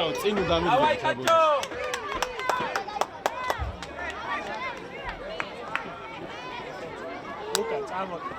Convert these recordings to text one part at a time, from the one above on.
უკაცრავ წინ უნდა მიდიხარ. უკა წამოდი.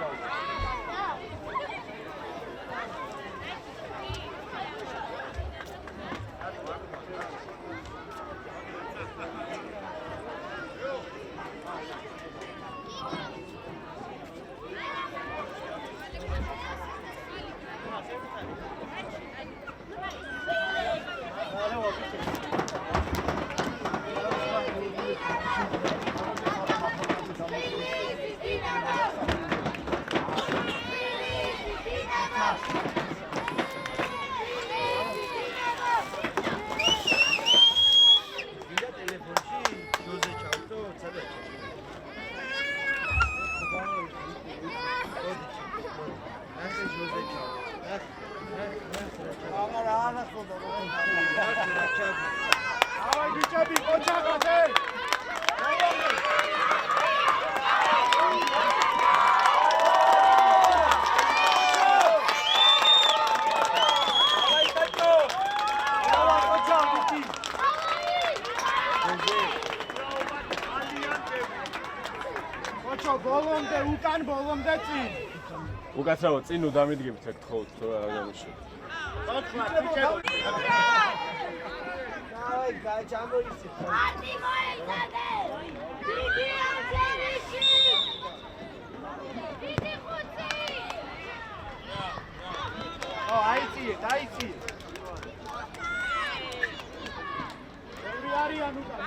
უკაცრავ წინ უნდა მიდიხებთ ეგ თხოვთ თუ რა გამიშო. აი, გაიჩამოიცი. ათი მოიგდე. დიდი ამჯერიში. დიდი ხუთი. აიციე, დაიციე. ორი არიან უკან.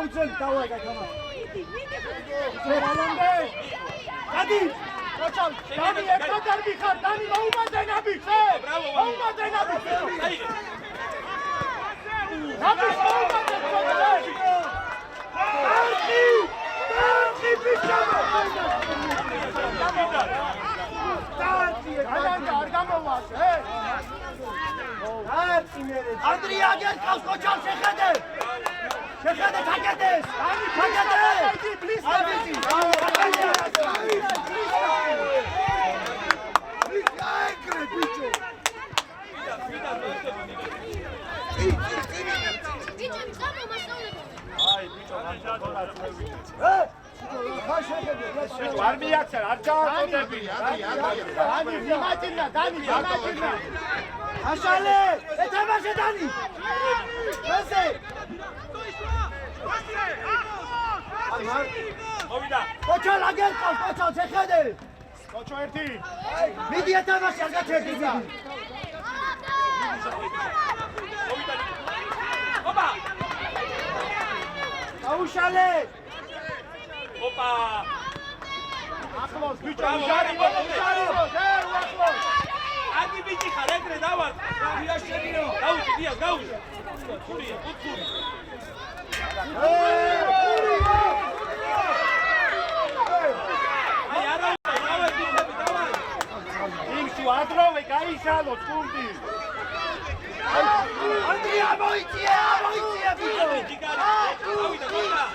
გაუძელი დავაი გაიქამა. ზერალონდე. გადი. კოჩალ, დანი ერთად დარბი ხარ, დანი მოუმატე ნაბი, ხე? მოუმატე ნაბი. ნაბი მოუმატე კოჩალ. Tarki biçama. Tarki არ გამოვას, ჰე? Tarki მერე. ანდრია გეს ყავს კოჩალ შეხედე. შეხედე თაკეთეს. თაკეთე. პლის აბიცი. აიკრე ბიჭო. აი ბიჭო არ მიაქცენ, არ ჩავაკოდები. დანი, იმაჯინა, დანი, იმაჯინა. აშალე, ეთამაშე დანი. ესე. მოვიდა. კოჩო ლაგერ ყავს, კოჩო შეხედე. კოჩო ერთი. მიდი ეთამაშე, არ გაჩერდი. მოვიდა. ოპა. აუშალე. ოპა. ახლოს ბიჭო, უჯარიბო, ე, ახლოს. აგი ბიჭი ხარ, ეგრე დავარ. დია შენიო. გაუჭი, დია, გაუჭი. ხურია, უთხური. აი, არა, დავარ, დავარ. იმში ადროვე გაიშალო, თუნდი. ანდრია მოიწია, მოიწია ბიჭო. გავიდა, გავიდა.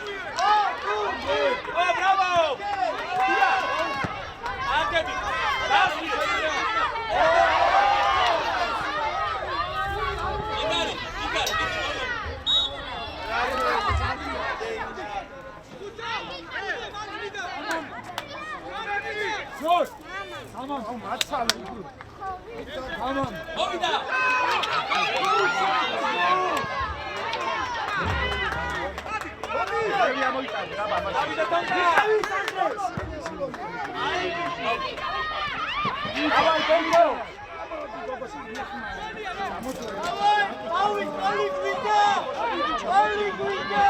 ო, ბრავო! დია! აგები! დასი! იგარი, იგარი, შორ! ამან, მაცალე. ამან. მოვიდა! Davida მოიტანე რა ბაბა. დავიდა თონდა. დავაი გონგო. ავი გვიდა. ავი გვიდა.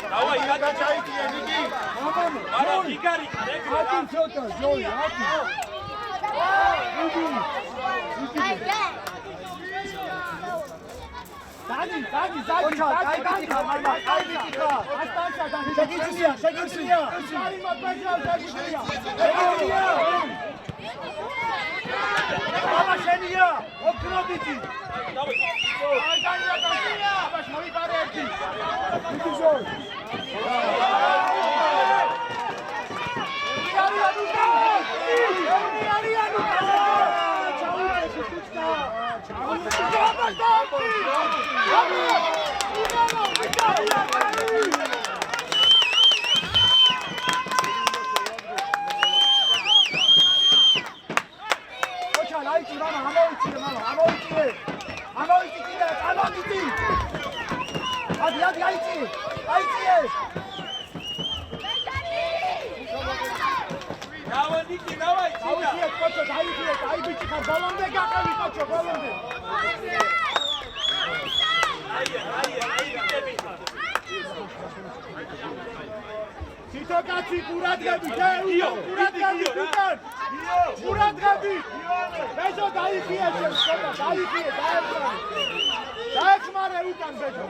Давай, არა, იგარი ხარ ეგრე. აკი ცოტა, ჯოი, აკი. Dani, ხარ, მამა, დაიბიჭი ხარ. ასტანსა, შეგიძლია. არი მაგბაჟა, შეგიძლია. მამა შენია, ოქრობიჭი. აი, დაიბიჭია. აბა, მოიპარე ერთი. იგი ზოი. Давай, Ники, давай, Sitokatsi kuradgabi, kuradgabi, kuradgabi. Bezo daixie, daixie, daixmare ukan bezo.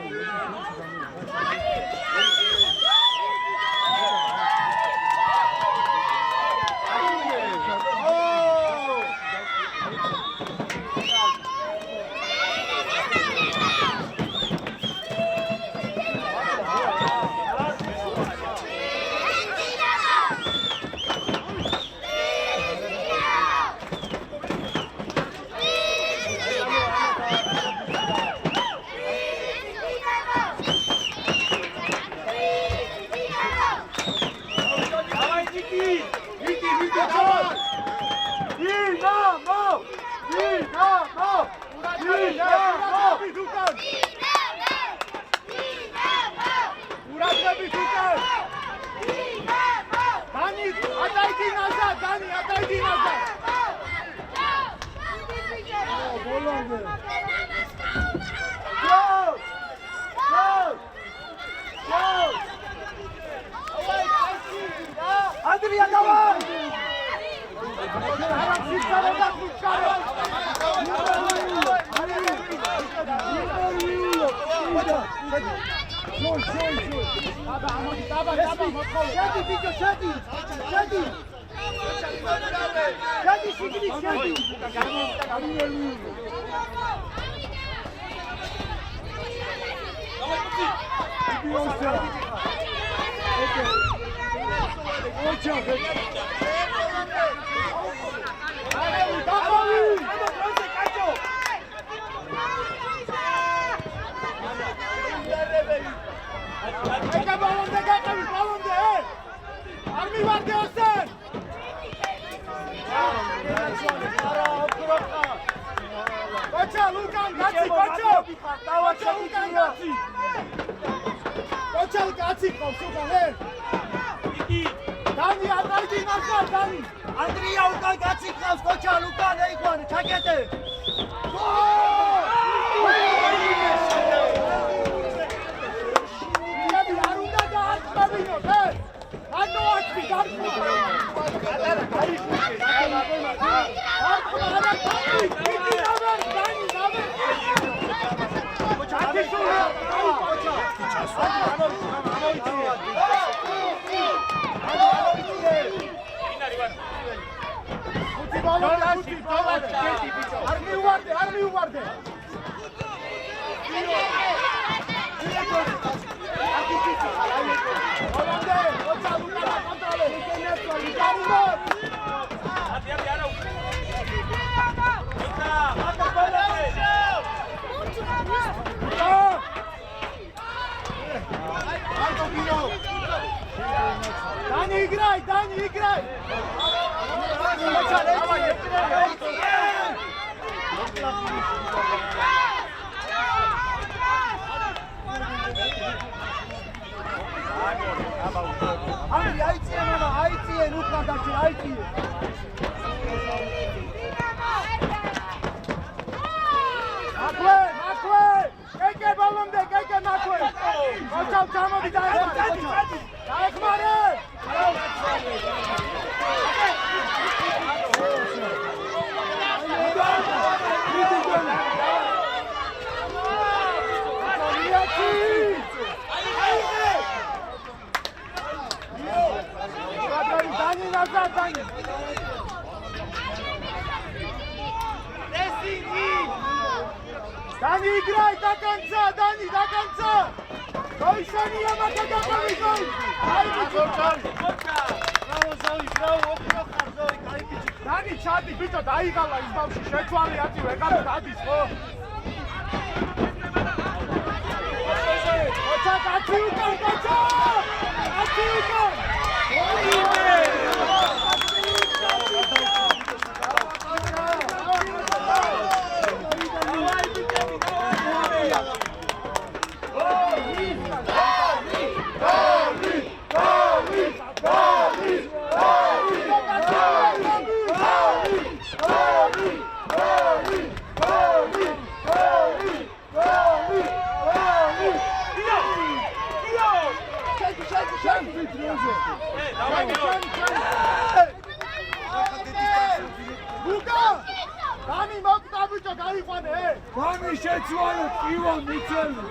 Andrea, давай! Andrea, ukან გაციკავს კოჩა, უკან ეიგვანე, ჩაკეტე. იადი არ უნდა დაარტყავინო, ე? ანუ აკი გარკვეულ. გადარა, გაიხუჭე. Armi uvarde. Dani, играй! Dani, igraj, do końca, Dani, do końca! No i Szania ma tego pomysłu! Dani, czarny, bito, daj gala, izbał się szeczłany, ja ci łegamy, Dani, sło! Oczak, a piłka, oczak! A piłka! Pani się dzwonił, Iwan, Micelny,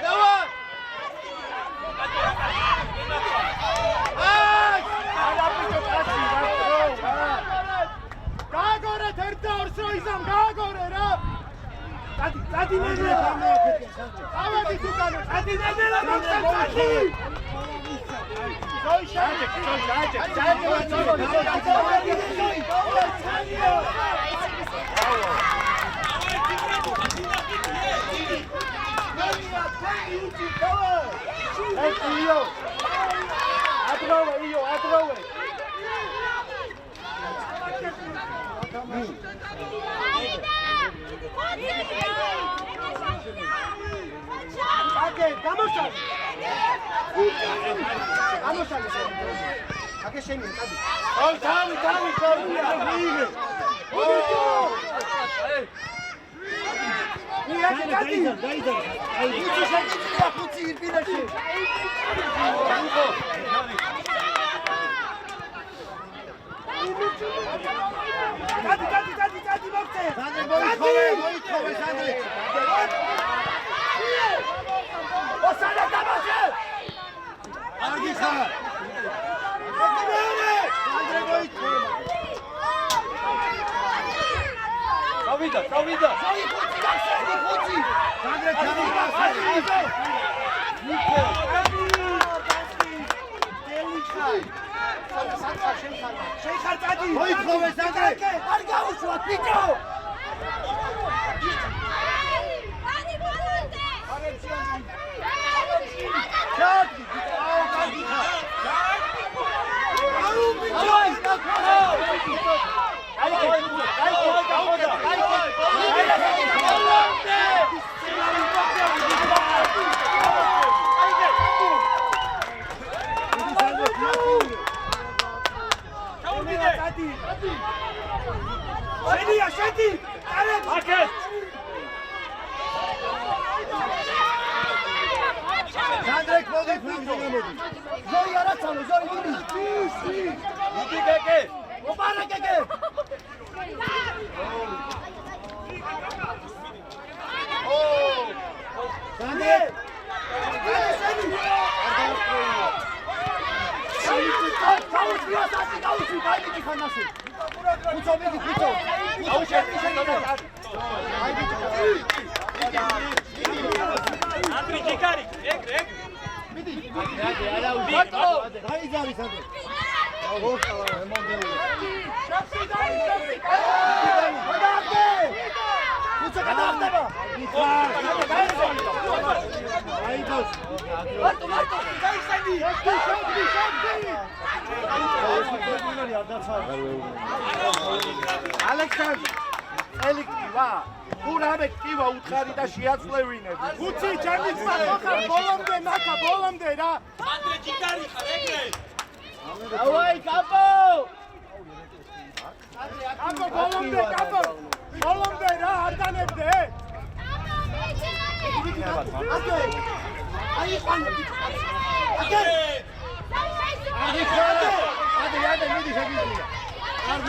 Давай! Adam გააგორე რა. Წადი ნელა. ავედი უკან. წადი ნელა მოხდა. Zoi șage. Გავიდა. Alexander, Eliktiva, Urame Kiva, Utkari da შეაცვლევინებ. Უცი ჯერმის მოხარ ბოლომდე ნაკა ბოლომდე რა. ანდრე ჯიკარი ხარ ეგრე. დავაი კაპო. კაპო ბოლომდე კაპო. ბოლომდე რა არ განებდე. აი ხან. Ade, მიდი შეგიძლია.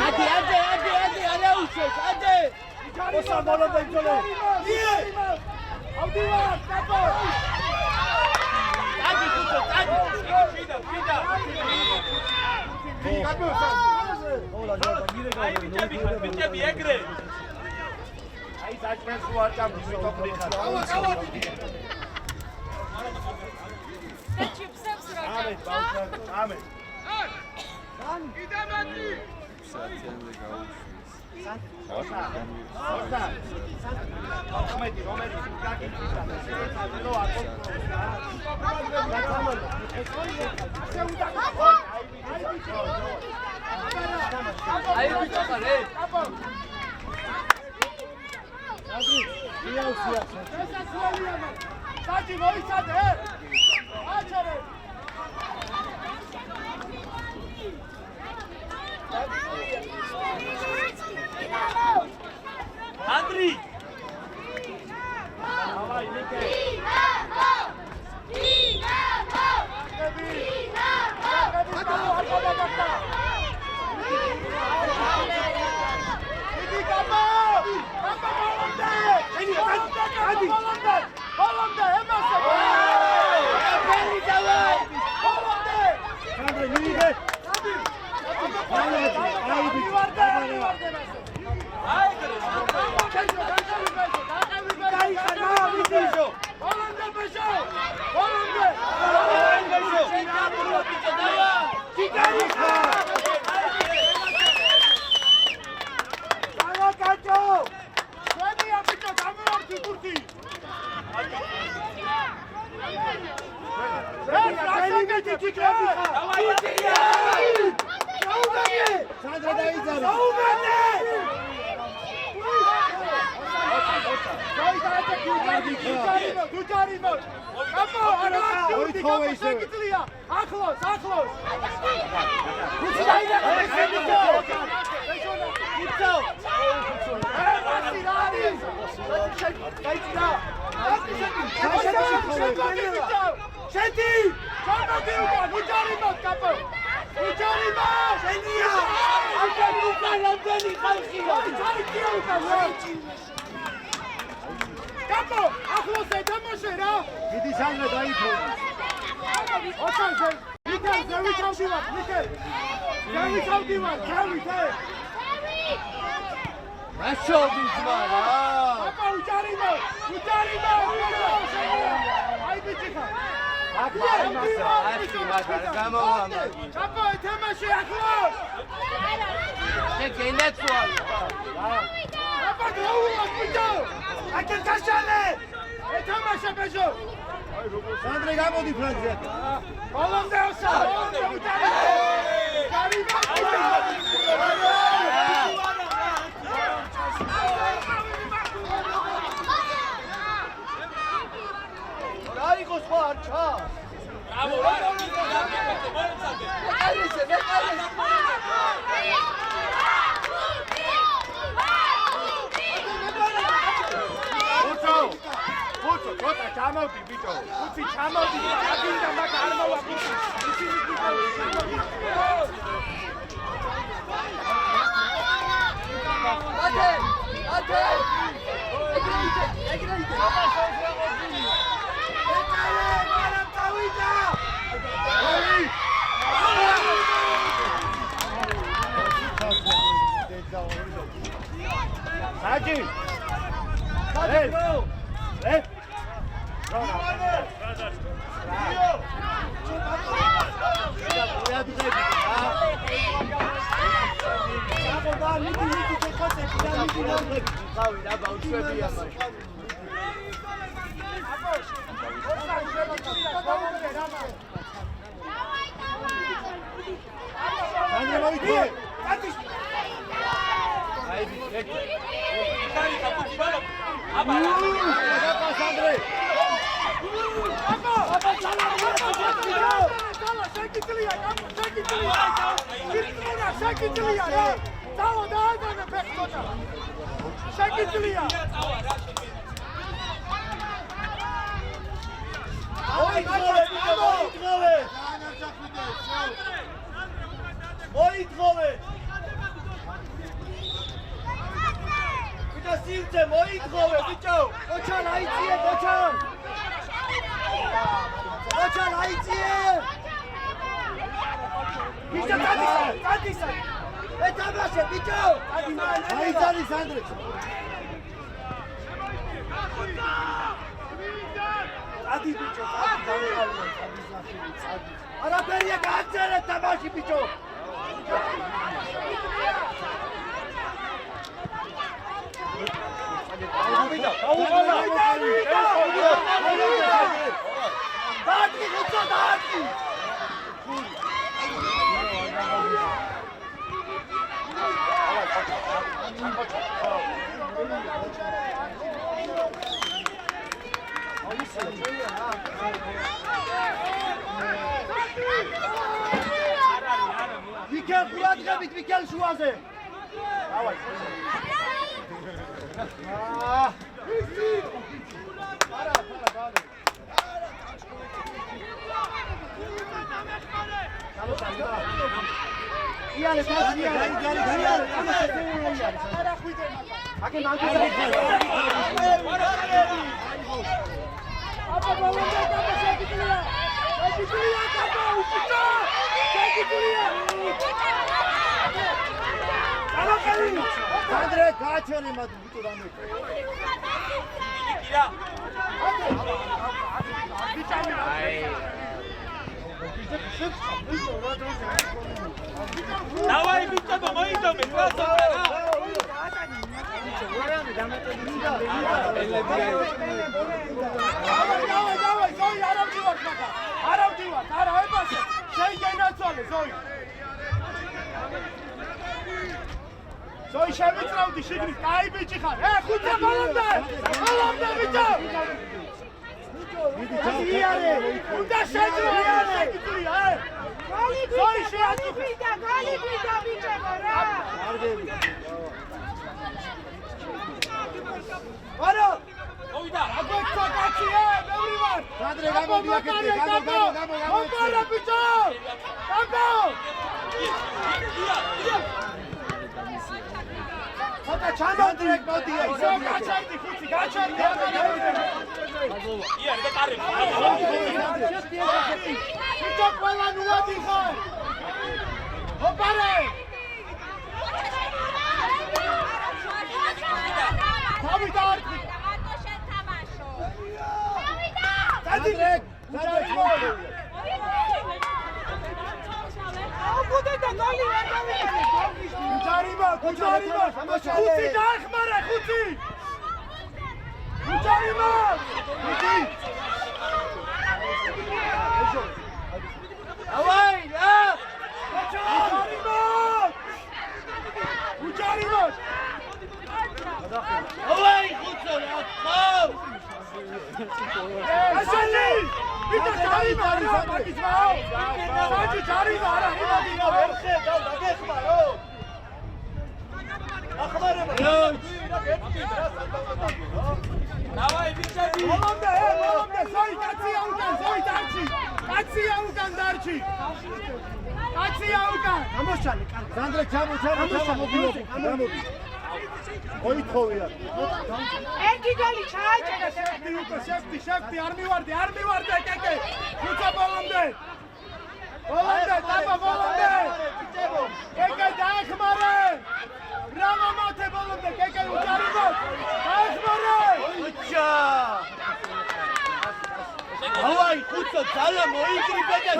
Ade, არა უშოს, ade. Osa boloda იწოლე. იე! ავდივარ, კაპო. Ade, კუჩო, ade. ფიდა. კაპო. აი ბიჭები ეგრე. აი საჭმელს ვარ ჭამს მიტოფრი ხარ. ავა. Ame. Idamati. Satyanle gavushvis. Andri! Ai, Ai. ზოი. ზოი შევიწრავდი შიგნით, კაი ბიჭი ხარ. ხუთი ბოლომდე. ბოლომდე ბიჭო. იანი, უნდა შეძლიერე. ზოი შეაწუხე. გალი გვიდა ბიჭებო რა. არა. მოვიდა. აგვეცა კაცია, ბევრი ვარ. სანდრე გამოდი აქეთ, გამო. მოკარა ბიჭო. გამო. ხოთა ჩამოდი, მოდი, ისო გაჩერდი ხუთი, გაჩერდი. იანი და კარები. ბიჭო ყველა ნუადი ხარ. მოკარე. თავიდა არქი. სანდრე, გუჯარიმა, ხუთი დაეხმარა, ხუთი. გუჯარიმა. ავაი, რა! გუჯარიმა. ავაი, ხუთო რა, ხო! ასალი! ბიჭო ჯარიმა არა, მაგისმა. საჭი ჯარიმა არა, იმადინა ვერ ხედავ, დაგეხმარო. ახმარება. დავაი ბიჭები. ბოლომდე, ზოი კაცია უკან, ზოი დარჩი. კაცია უკან დარჩი. კაცია უკან. ამოშალე, კარგი. სანდრე, ჩამო, მოგილობ, გამოდი. ოითხოვია. ერთი გალი ჩააჭერა შევდი, არ მივარდი, ეკეკე. ხუცა ბოლომდე, დაბა ბოლომდე. კეკე დაეხმარე. ბრavo მათე ბოლომდე, კეკე უჯარიმო. დაეხმარე. უჩა! ავაი, ხუთო ძალა მოიკრიბე და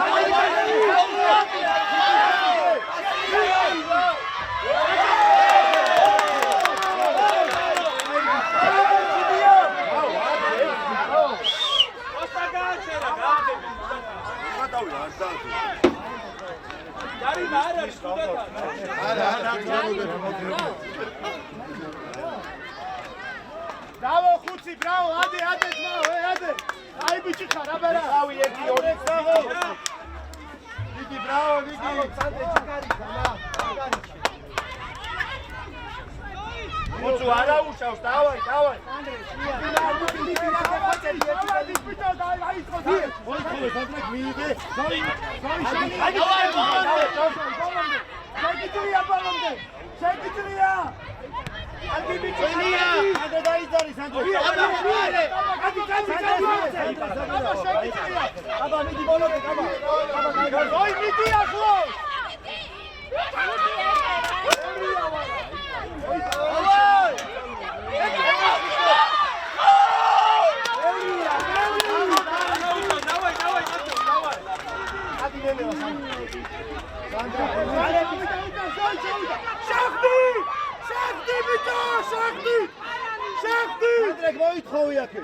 Bravo, ხუთი, bravo, ade, ძმაო, ade. აი ბიჭი ხარ, აბარა. ავი 1-2 წაღო. დიდი, ბრავო, დიდი. სანდრე, ჩიკარი, გამა. მოწუ არა უშავს, დავაი. სანდრე, შია. მოიწოვე, სანდრე, მიიღე. ზოი, შეგიძლია ბოლომდე. შეგიძლია. ალგი ბიჭია, ადე დაიძარი სანდრე. აბა, მარე. აბა, შეგიძლია. აბა, მიდი ბოლომდე, აბა. ზოი, მიდი ახლა. შახტი ბიჭო, შახტი! სანდრე, მოითხოვი აქე.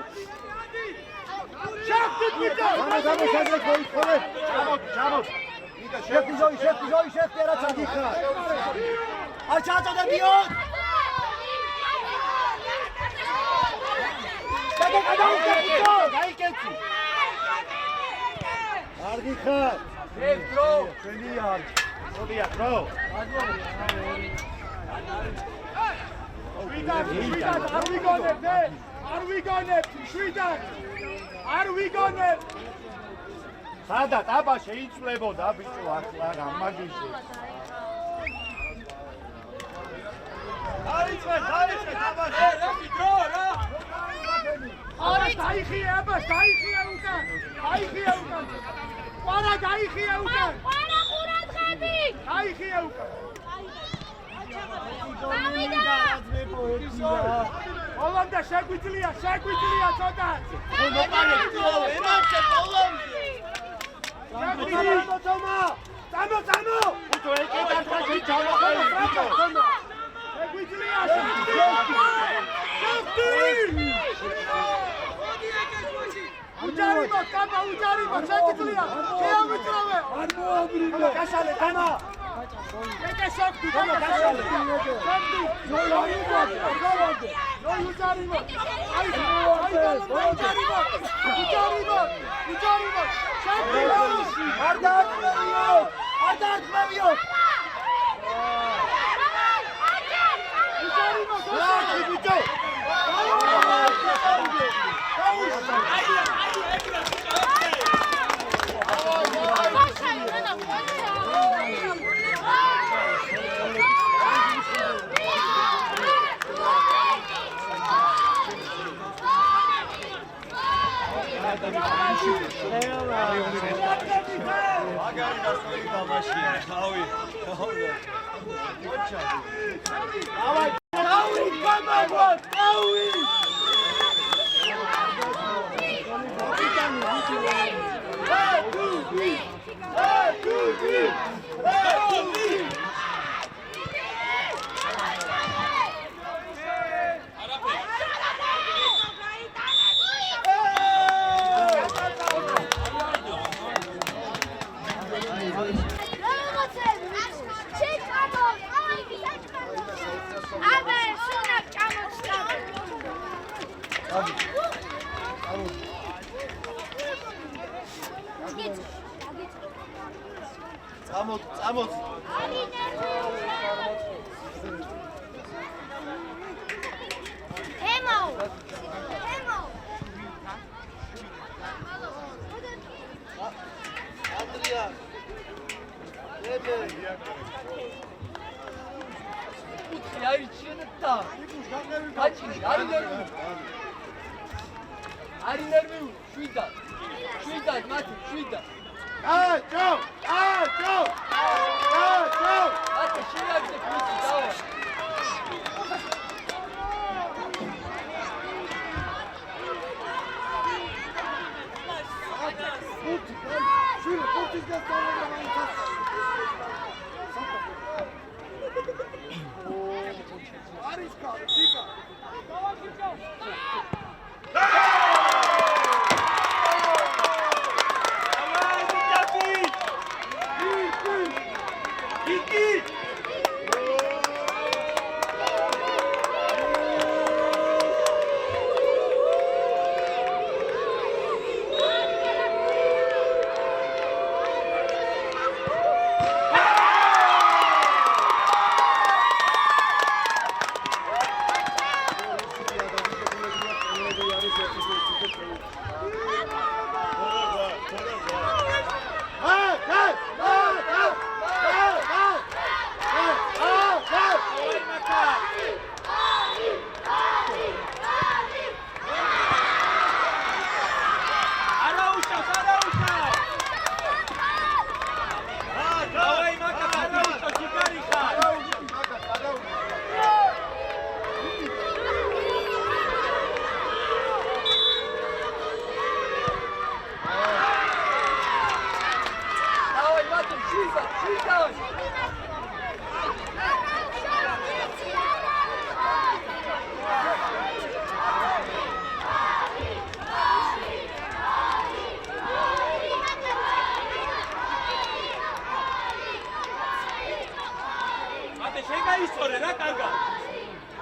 შახტი ბიჭო! გამო, სანდრე, მოითხოვე. ჩამოდი. შეხტი, არა წაგიხარ. არ ჩაწოდებიო. გაიკეთე. არ გიხარ. ეს დრო. შენია არ. მოდია, დრო. არ ვიგონებთ, შვიდად! არ ვიგონებთ! სადა ტაბა შეიწლებოდა ბიჭო ახლა გამაგიჟე. დაიწყე ტაბაში! რაფი დრო რა. არა, დაიხია აბას, დაიხია უკან! ყვარა დაიხია უკან! ყვარა ყურადღები! დაიხია უკან! გავიდა! ბოლომდე შეგვიძლია ცოტა! ემაცე ბოლომდე. წამო! უთო ეკეთარ ჩამოხარ. შეგვიძლია უჯარიმო, კაბა უჯარიმო, შეგიძლია. შეავიწროვე. არ მოაბრინე. გაშალე, დამა. ეკე შოქდი, დამა გაშალე. შოქდი. ნოი უჯარიმო. აი, უჯარიმო. შოქდი. არ დააწყებიო. არ დააწყებიო. უჯარიმო, გაშალე, ბიჭო. Vamos. Andrea. Ay çınıtta. Kaçın. Arinermi. Şuyda. Mati. Şuyda. Go! Mati şuraya bir de kursu. Tamam. Guys, sorry, guys,